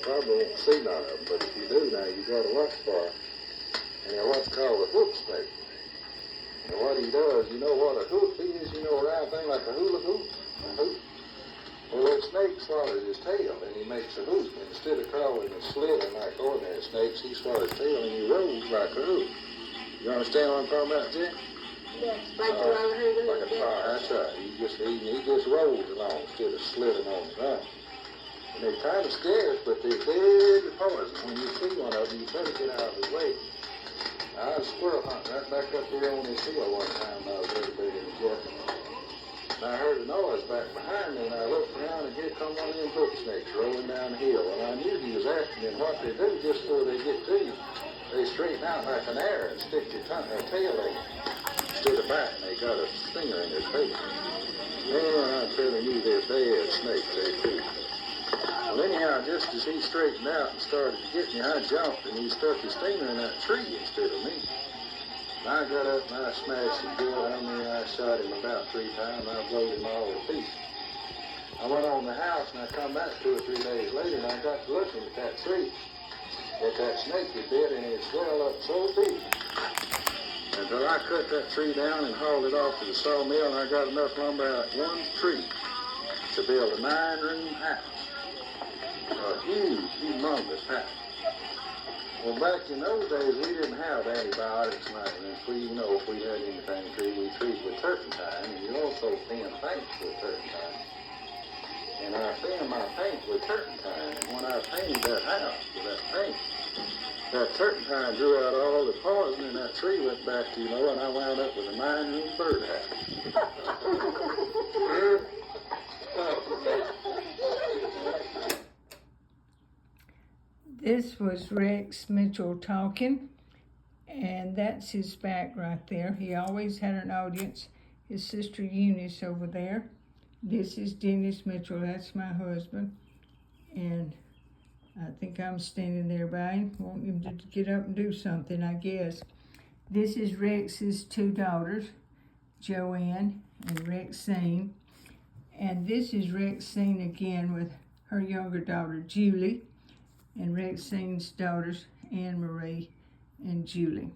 probably won't see none of them, but if you do now, you got to watch for him. And they're what's called a hook snake. And what he does, you know what a hook is? You know, a round thing like a hula hoop? A hoop? Well, that snake swallows his tail, and he makes a hoop. And instead of crawling and slithering like ordinary snakes, he swallows his tail and he rolls like a hoop. You understand what I'm talking about, Jen? Yes, like the roller hoop. Like a fire, that's right. He just rolls along instead of slithering on the ground. And they're kind of scarce, but they're very poison. When you see one of them, you better get out of his way. I was squirrel hunting right back up here on this hill one time. I was really big in the jet. And I heard a noise back behind me, and I looked around, and here come one of them hook snakes rolling down the hill. And I knew he was after me, and what they do just before they get to you, they straighten out like an arrow and stick their tail in instead of biting. They got a stinger in their face. Man, I'm telling you, they're bad snakes, they too. Well, anyhow, just as he straightened out and started to get me, I jumped, and he stuck his stinger in that tree instead of me. And I got up and I smashed his bill on me, and I shot him about 3 times, and I blowed him all to pieces. I went on the house, and I come back 2 or 3 days later, and I got to looking at that tree that snake had bit, and it swelled up so big. Until I cut that tree down and hauled it off to the sawmill, and I got enough lumber out of one tree to build a 9-room house. A huge, humongous house. Well, back in those days, we didn't have antibiotics like this. If we had anything we treat with turpentine, and you also thin paints with turpentine. And I thinned my paint with turpentine, and when I painted that house with that paint, that turpentine drew out all the poison, and that tree went back to, and I wound up with a 9-room birdhouse. This was Rex Mitchell talking, and that's his back right there. He always had an audience. His sister Eunice over there. This is Dennis Mitchell, that's my husband. And I think I'm standing there by him, wanting him to get up and do something, I guess. This is Rex's 2 daughters, Joanne and Rexine. And this is Rexine again with her younger daughter, Julie, and Rexine's daughters, Anne Marie and Julie.